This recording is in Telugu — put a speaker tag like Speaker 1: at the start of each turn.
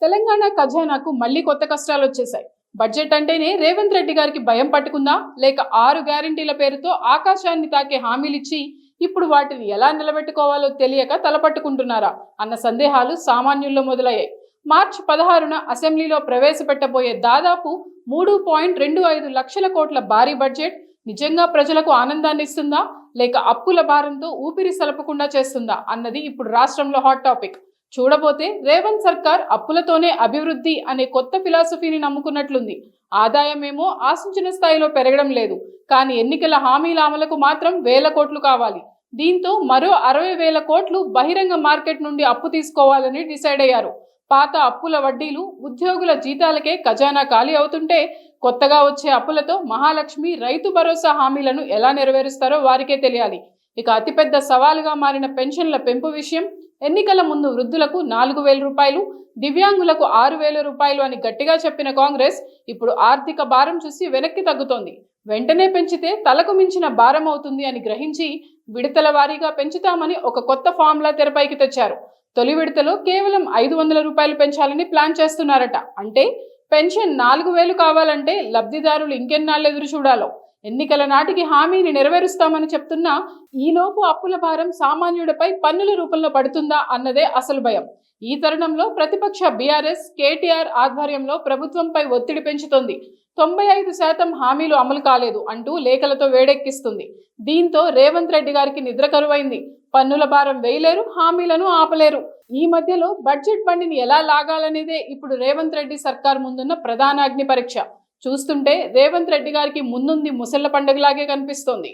Speaker 1: తెలంగాణ ఖజానాకు మళ్లీ కొత్త కష్టాలు వచ్చేశాయి. బడ్జెట్ అంటేనే రేవంత్ రెడ్డి గారికి భయం పట్టుకుందా, లేక 6 గ్యారెంటీల పేరుతో ఆకాశాన్ని తాకే హామీలిచ్చి ఇప్పుడు వాటిని ఎలా నిలబెట్టుకోవాలో తెలియక తలపట్టుకుంటున్నారా అన్న సందేహాలు సామాన్యుల్లో మొదలయ్యాయి. మార్చి 16న అసెంబ్లీలో ప్రవేశపెట్టబోయే దాదాపు 3.25 లక్షల కోట్ల భారీ బడ్జెట్ నిజంగా ప్రజలకు ఆనందాన్ని ఇస్తుందా, లేక అప్పుల భారంతో ఊపిరి సలపకుండా చేస్తుందా అన్నది ఇప్పుడు రాష్ట్రంలో హాట్ టాపిక్. చూడబోతే రేవంత్ సర్కార్ అప్పులతోనే అభివృద్ధి అనే కొత్త ఫిలాసఫీని నమ్ముకున్నట్లుంది. ఆదాయమేమో ఆశించిన స్థాయిలో పెరగడం లేదు, కానీ ఎన్నికల హామీల అమలుకు మాత్రం వేల కోట్లు కావాలి. దీంతో మరో 60,000 కోట్లు బహిరంగ మార్కెట్ నుండి అప్పు తీసుకోవాలని డిసైడ్ అయ్యారు. పాత అప్పుల వడ్డీలు, ఉద్యోగుల జీతాలకే ఖజానా ఖాళీ అవుతుంటే కొత్తగా వచ్చే అప్పులతో మహాలక్ష్మి, రైతు భరోసా హామీలను ఎలా నెరవేరుస్తారో వారికే తెలియాలి. ఇక అతిపెద్ద సవాలుగా మారిన పెన్షన్ల పెంపు విషయం. ఎన్నికల ముందు వృద్ధులకు 4,000 రూపాయలు, దివ్యాంగులకు 6,000 రూపాయలు అని గట్టిగా చెప్పిన కాంగ్రెస్ ఇప్పుడు ఆర్థిక భారం చూసి వెనక్కి తగ్గుతోంది. వెంటనే పెంచితే తలకు మించిన భారం అవుతుంది అని గ్రహించి విడతల వారీగా పెంచుతామని ఒక కొత్త ఫార్ములా తెరపైకి తెచ్చారు. తొలి విడతలో కేవలం 500 రూపాయలు పెంచాలని ప్లాన్ చేస్తున్నారట. అంటే పెన్షన్ 4,000 కావాలంటే లబ్ధిదారులు ఇంకెన్నాళ్ళు ఎదురు చూడాలో. ఎన్నికల నాటికి హామీని నెరవేరుస్తామని చెప్తున్నా ఈలోపు అప్పుల భారం సామాన్యుడిపై పన్నుల రూపంలో పడుతుందా అన్నదే అసలు భయం. ఈ తరుణంలో ప్రతిపక్ష బీఆర్ఎస్, కేటీఆర్ ఆధ్వర్యంలో ప్రభుత్వంపై ఒత్తిడి పెంచుతోంది. 95% హామీలు అమలు కాలేదు అంటూ లేఖలతో వేడెక్కిస్తుంది. దీంతో రేవంత్ రెడ్డి గారికి నిద్ర కరువైంది. పన్నుల భారం వేయలేరు, హామీలను ఆపలేరు. ఈ మధ్యలో బడ్జెట్ బండిని ఎలా లాగాలనేదే ఇప్పుడు రేవంత్ రెడ్డి సర్కార్ ముందున్న ప్రధాన అగ్ని పరీక్ష. చూస్తుంటే రేవంత్ రెడ్డి గారికి ముందుంది ముసళ్ల పండుగలాగే కనిపిస్తోంది.